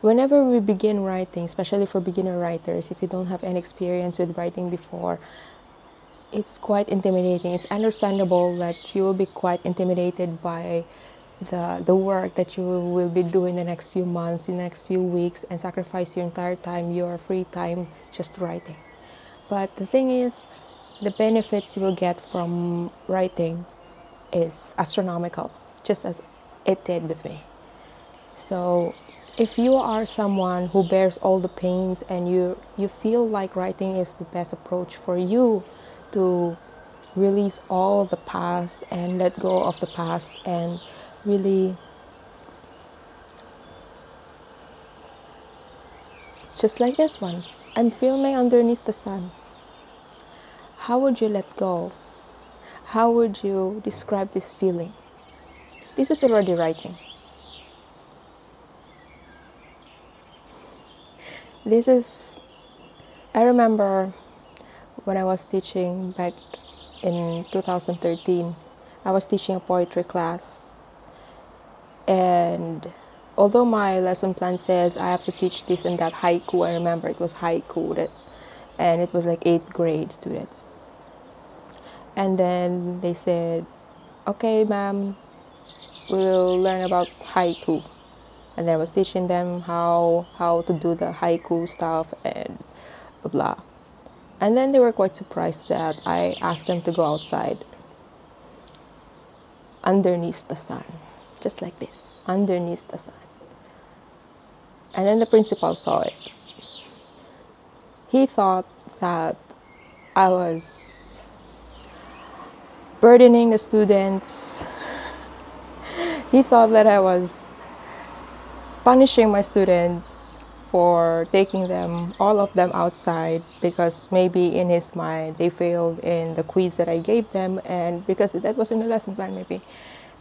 Whenever we begin writing, especially for beginner writers, if you don't have any experience with writing before, it's quite intimidating. It's understandable that you will be quite intimidated by the work that you will be doing the next few months, the next few weeks, and sacrifice your entire time, your free time, just writing. But the thing is, the benefits you will get from writing is astronomical, just as it did with me. So if you are someone who bears all the pains and you feel like writing is the best approach for you to release all the past and let go of the past and really just like this one, I'm filming underneath the sun. How would you let go? How would you describe this feeling? This is already writing. This is, I remember when I was teaching back in 2013, I was teaching a poetry class, and although my lesson plan says I have to teach this and that haiku, I remember it was haiku, and it was like 8th grade students. And then they said, okay ma'am, we will learn about haiku. And then I was teaching them how to do the haiku stuff and blah blah. And then they were quite surprised that I asked them to go outside underneath the sun, just like this, underneath the sun. And then the principal saw it. He thought that I was burdening the students. He thought that I was punishing my students for taking them, all of them, outside because maybe in his mind they failed in the quiz that I gave them, and because that was in the lesson plan maybe,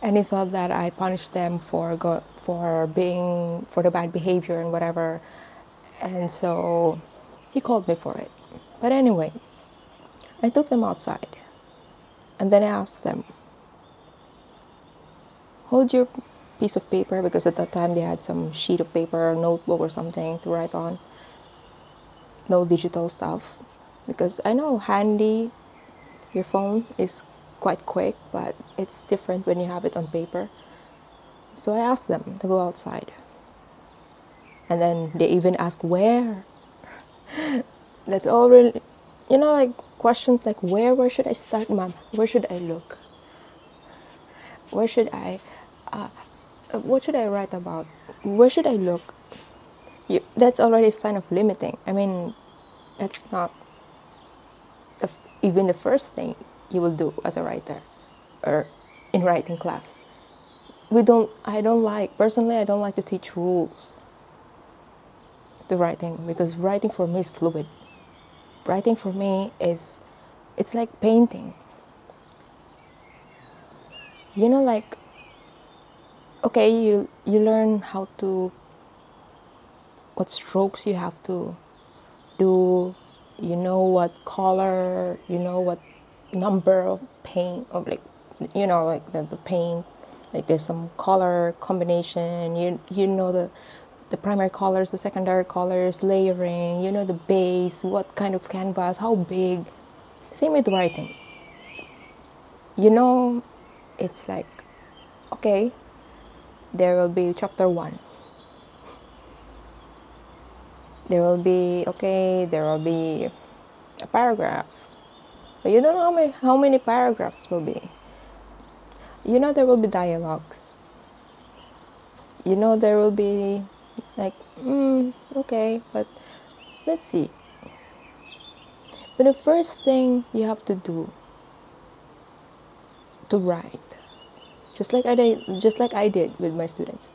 and he thought that I punished them for the bad behavior and whatever, and so he called me for it. But anyway, I took them outside, and then I asked them, hold your piece of paper, because at that time they had some sheet of paper or notebook or something to write on. No digital stuff, because I know handy, your phone is quite quick, but it's different when you have it on paper. So I asked them to go outside, and then they even asked where. That's all really, like questions like where should I start, mom? Where should I look? Where should I what should I write about? Where should I look? That's already a sign of limiting. I mean, that's not even the first thing you will do as a writer or in writing class. Personally, I don't like to teach rules to writing, because writing for me is fluid. Writing for me it's like painting. Like, okay, you learn what strokes you have to do, what color, what number of paint, or like, like the paint, like there's some color combination, you know the primary colors, the secondary colors, layering, the base, what kind of canvas, how big. Same with writing. It's like, okay, there will be chapter 1. There will be a paragraph. But you don't know how many paragraphs will be. There will be dialogues. There will be like, okay, but let's see. But the first thing you have to do to write, just like I did with my students,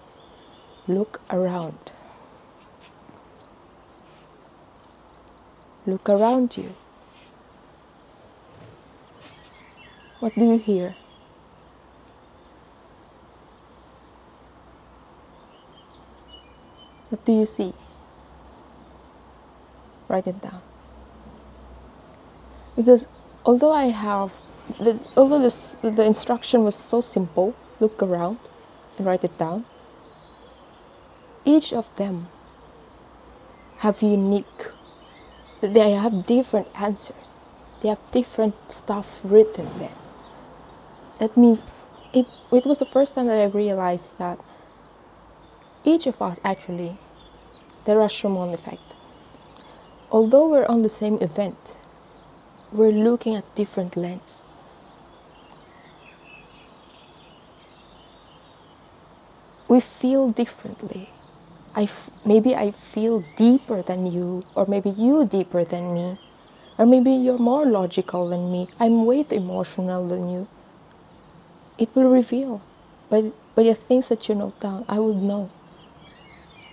look around. Look around you. What do you hear? What do you see? Write it down. Because although the instruction was so simple, look around and write it down, each of them have unique, they have different answers. They have different stuff written there. That means it was the first time that I realized that each of us actually, the Rashomon effect, although we're on the same event, we're looking at different lens. We feel differently. Maybe I feel deeper than you, or maybe you deeper than me, or maybe you're more logical than me. I'm way too emotional than you. It will reveal by the things that you note down. I would know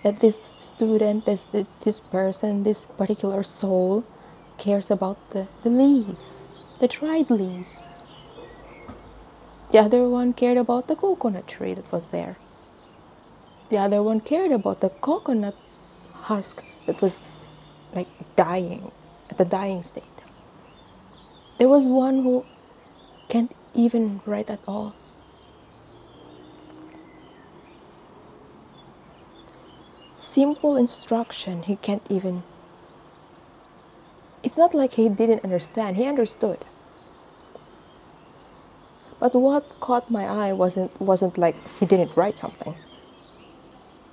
that this student, this person, this particular soul cares about the leaves, the dried leaves. The other one cared about the coconut tree that was there. The other one cared about the coconut husk that was like dying, at the dying state. There was one who can't even write at all. Simple instruction, he can't even. It's not like he didn't understand, he understood. But what caught my eye wasn't like he didn't write something.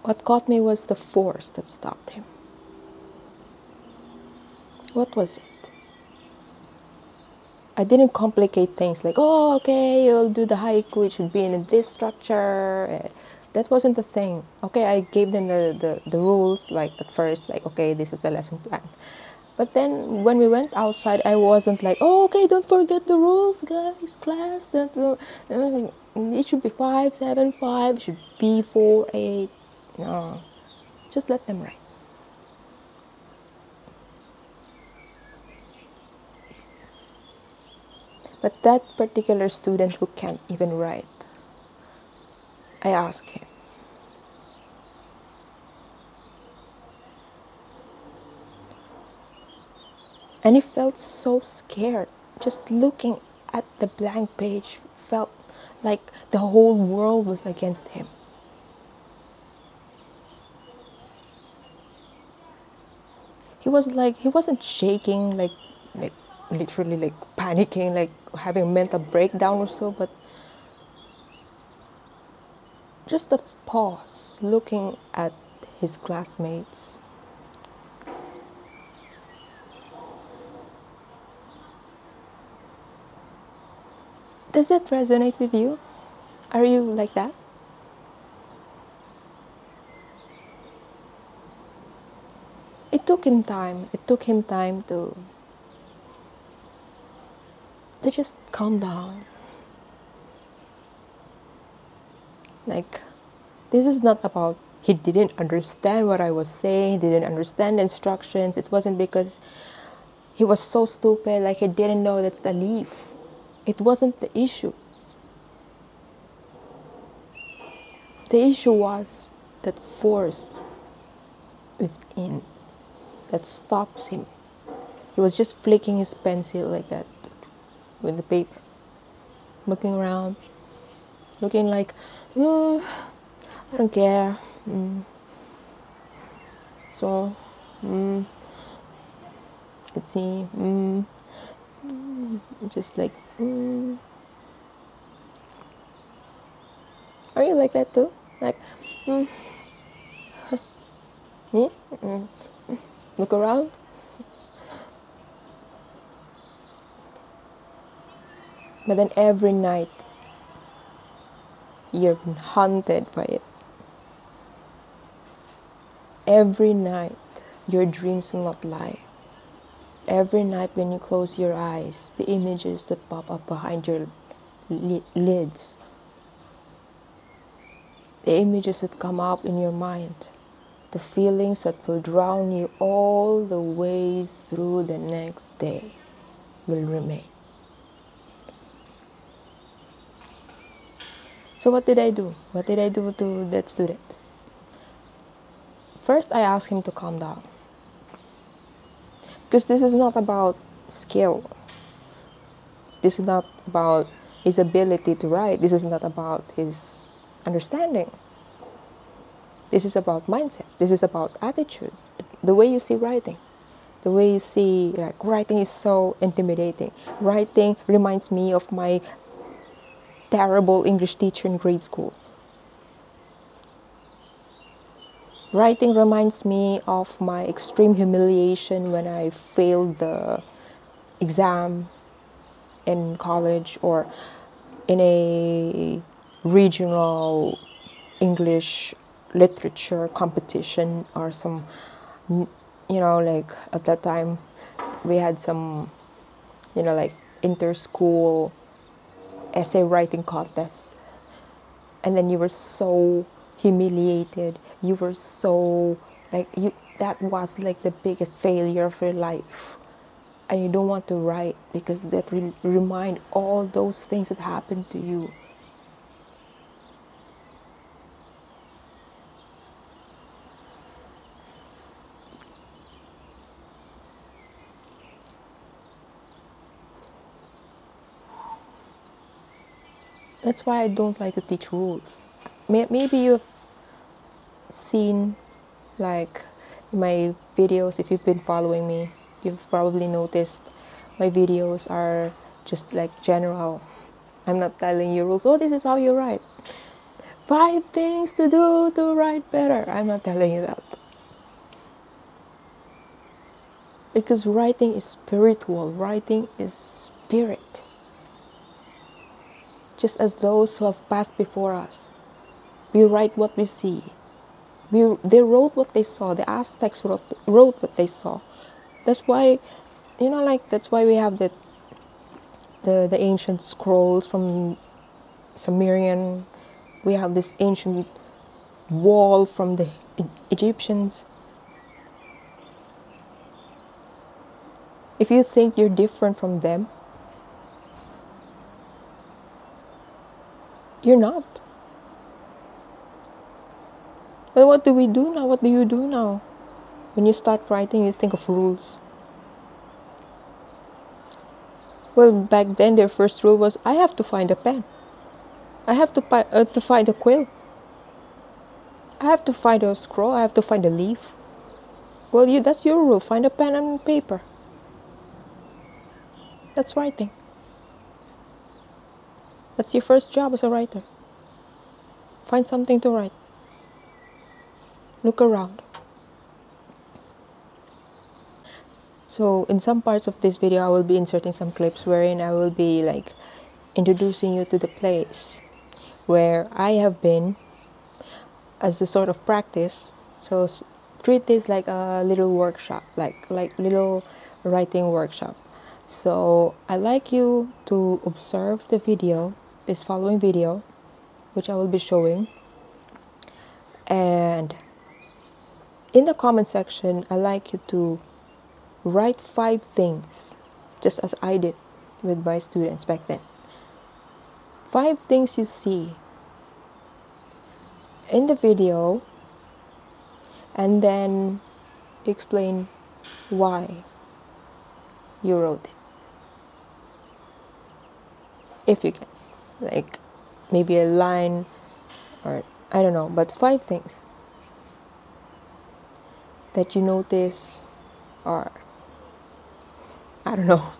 What caught me was the force that stopped him. What was it? I didn't complicate things like, oh, okay, you'll do the haiku, it should be in this structure. That wasn't the thing. Okay, I gave them the rules, like at first, like, okay, this is the lesson plan. But then when we went outside, I wasn't like, oh, okay, don't forget the rules, guys, class. It should be 5, 7, 5, it should be 4, 8. No, just let them write. But that particular student who can't even write, I asked him, and he felt so scared. Just looking at the blank page felt like the whole world was against him. He wasn't shaking, like literally like panicking, like having a mental breakdown or so, but just a pause, looking at his classmates. Does that resonate with you? Are you like that? It took him time. It took him time to just calm down. Like, this is not about he didn't understand what I was saying, he didn't understand the instructions. It wasn't because he was so stupid, like he didn't know that's the leaf. It wasn't the issue. The issue was that force within that stops him. He was just flicking his pencil like that with the paper, looking around, looking like, oh, I don't care. So, let's see. Just like, are you like that too? Like, me? Look around. But then every night, you're being haunted by it. Every night, your dreams will not lie. Every night when you close your eyes, the images that pop up behind your lids, the images that come up in your mind, the feelings that will drown you all the way through the next day will remain. So what did I do? What did I do to that student? First, I asked him to calm down. Because this is not about skill. This is not about his ability to write. This is not about his understanding. This is about mindset. This is about attitude. the way you see writing. The way you see, like, writing is so intimidating. Writing reminds me of my terrible English teacher in grade school. Writing reminds me of my extreme humiliation when I failed the exam in college or in a regional English literature competition or some, like at that time we had some, like inter-school essay writing contest, and then you were so humiliated, you were so, like, that was like the biggest failure of your life, and you don't want to write because that will remind all those things that happened to you. That's why I don't like to teach rules. Maybe you've seen, like, in my videos, if you've been following me, you've probably noticed my videos are just like general. I'm not telling you rules. Oh, this is how you write. 5 things to do to write better. I'm not telling you that. Because writing is spiritual. Writing is spirit. Just as those who have passed before us, we write what we see. They wrote what they saw. The Aztecs wrote what they saw. That's why, that's why we have the ancient scrolls from Sumerian. We have this ancient wall from the Egyptians. If you think you're different from them, you're not. But what do we do now? What do you do now? When you start writing, you think of rules. Well, back then, their first rule was, I have to find a pen. I have to find a quill. I have to find a scroll. I have to find a leaf. Well, that's your rule. Find a pen and paper. That's writing. That's your first job as a writer. Find something to write. Look around. So in some parts of this video, I will be inserting some clips wherein I will be like introducing you to the place where I have been as a sort of practice. So treat this like a little workshop, like little writing workshop. So I'd like you to observe the video, this following video, which I will be showing. And in the comment section, I'd like you to write 5 things, just as I did with my students back then. 5 things you see in the video, and then explain why you wrote it. If you can, like maybe a line, or I don't know, but 5 things that you notice, or I don't know,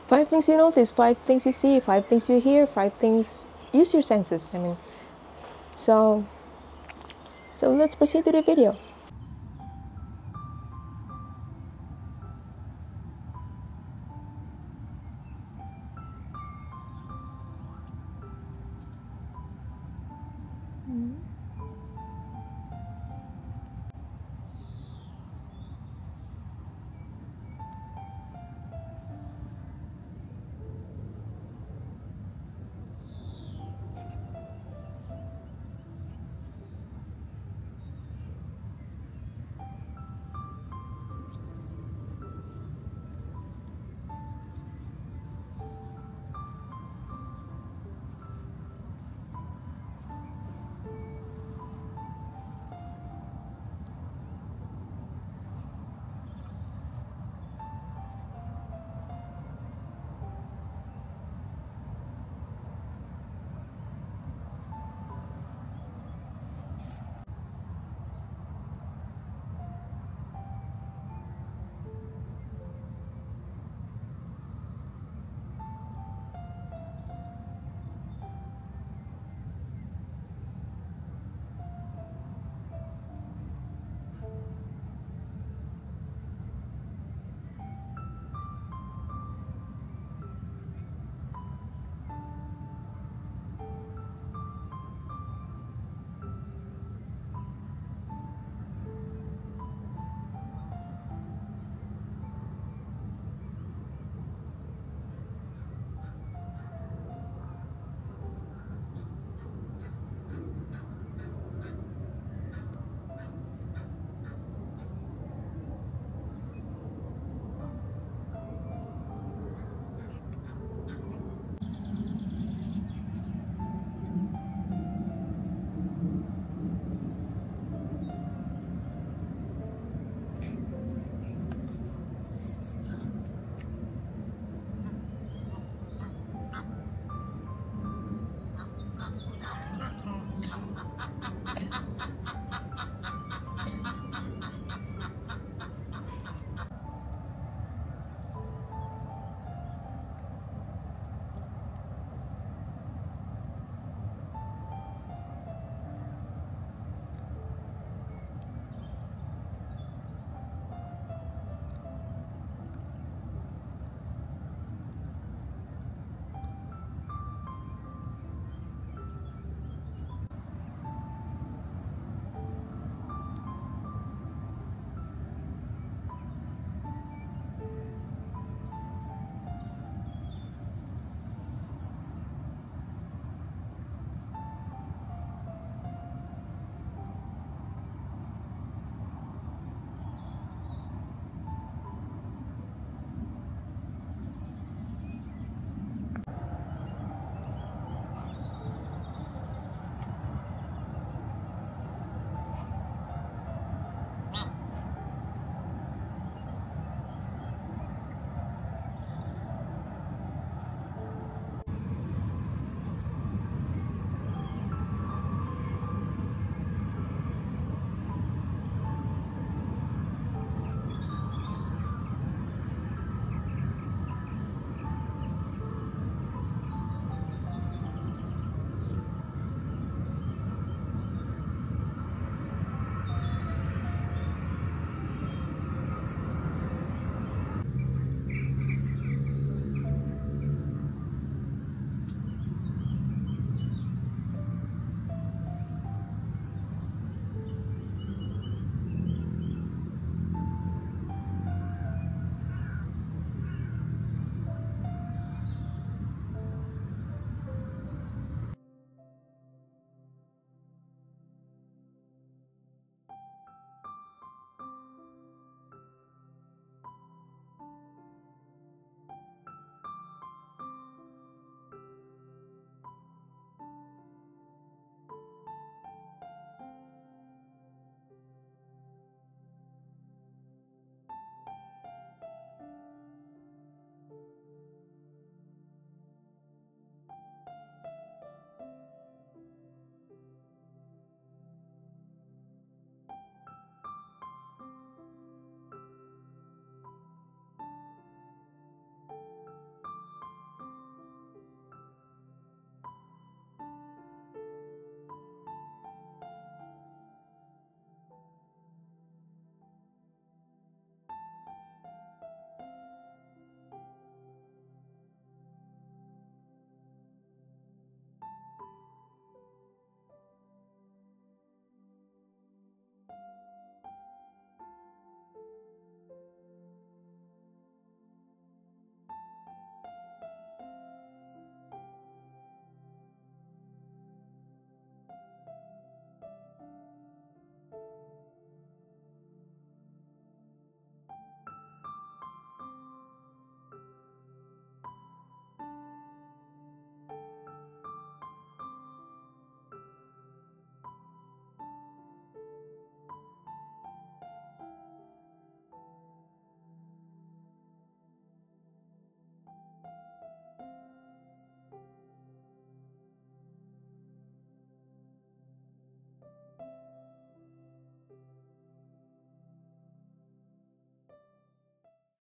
5 things you notice, 5 things you see, 5 things you hear, 5 things. Use your senses. So let's proceed to the video.